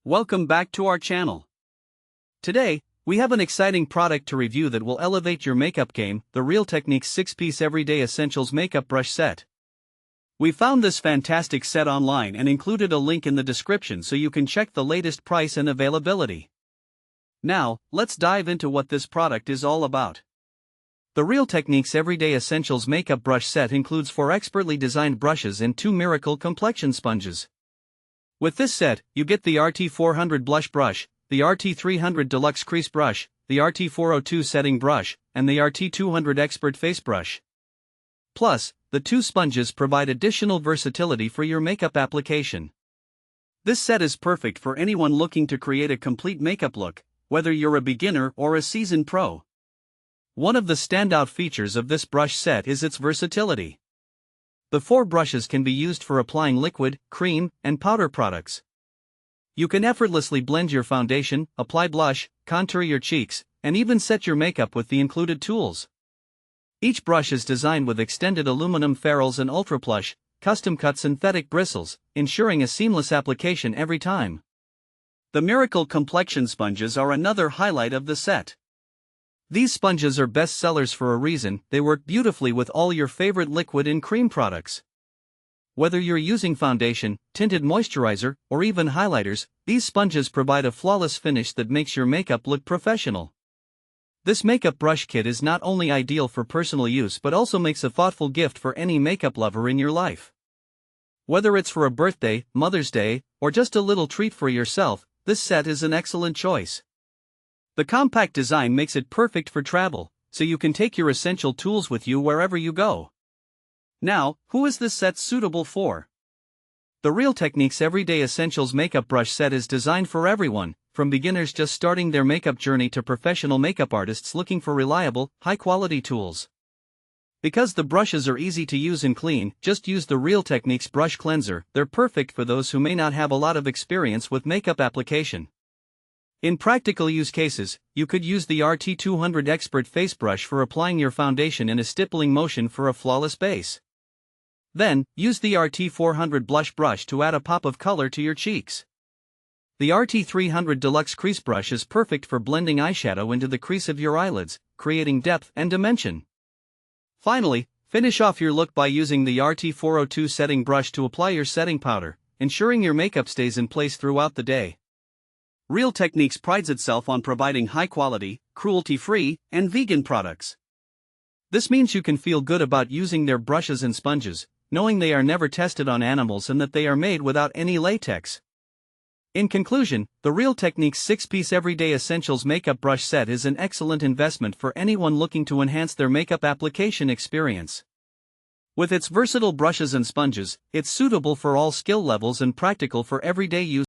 Welcome back to our channel. Today, we have an exciting product to review that will elevate your makeup game, the Real Techniques 6-piece Everyday Essentials Makeup Brush Set. We found this fantastic set online and included a link in the description so you can check the latest price and availability. Now, let's dive into what this product is all about. The Real Techniques Everyday Essentials Makeup Brush Set includes 4 expertly designed brushes and 2 miracle complexion sponges. With this set, you get the RT400 Blush Brush, the RT300 Deluxe Crease Brush, the RT402 Setting Brush, and the RT200 Expert Face Brush. Plus, the 2 sponges provide additional versatility for your makeup application. This set is perfect for anyone looking to create a complete makeup look, whether you're a beginner or a seasoned pro. One of the standout features of this brush set is its versatility. The 4 brushes can be used for applying liquid, cream, and powder products. You can effortlessly blend your foundation, apply blush, contour your cheeks, and even set your makeup with the included tools. Each brush is designed with extended aluminum ferrules and ultra-plush, custom-cut synthetic bristles, ensuring a seamless application every time. The Miracle Complexion Sponges are another highlight of the set. These sponges are best sellers for a reason. They work beautifully with all your favorite liquid and cream products. Whether you're using foundation, tinted moisturizer, or even highlighters, these sponges provide a flawless finish that makes your makeup look professional. This makeup brush kit is not only ideal for personal use but also makes a thoughtful gift for any makeup lover in your life. Whether it's for a birthday, Mother's Day, or just a little treat for yourself, this set is an excellent choice. The compact design makes it perfect for travel, so you can take your essential tools with you wherever you go. Now, who is this set suitable for? The Real Techniques Everyday Essentials Makeup Brush Set is designed for everyone, from beginners just starting their makeup journey to professional makeup artists looking for reliable, high-quality tools. Because the brushes are easy to use and clean, just use the Real Techniques Brush Cleanser. They're perfect for those who may not have a lot of experience with makeup application. In practical use cases, you could use the RT200 Expert Face Brush for applying your foundation in a stippling motion for a flawless base. Then, use the RT400 Blush Brush to add a pop of color to your cheeks. The RT300 Deluxe Crease Brush is perfect for blending eyeshadow into the crease of your eyelids, creating depth and dimension. Finally, finish off your look by using the RT402 Setting Brush to apply your setting powder, ensuring your makeup stays in place throughout the day. Real Techniques prides itself on providing high-quality, cruelty-free, and vegan products. This means you can feel good about using their brushes and sponges, knowing they are never tested on animals and that they are made without any latex. In conclusion, the Real Techniques 6-piece Everyday Essentials Makeup Brush Set is an excellent investment for anyone looking to enhance their makeup application experience. With its versatile brushes and sponges, it's suitable for all skill levels and practical for everyday use.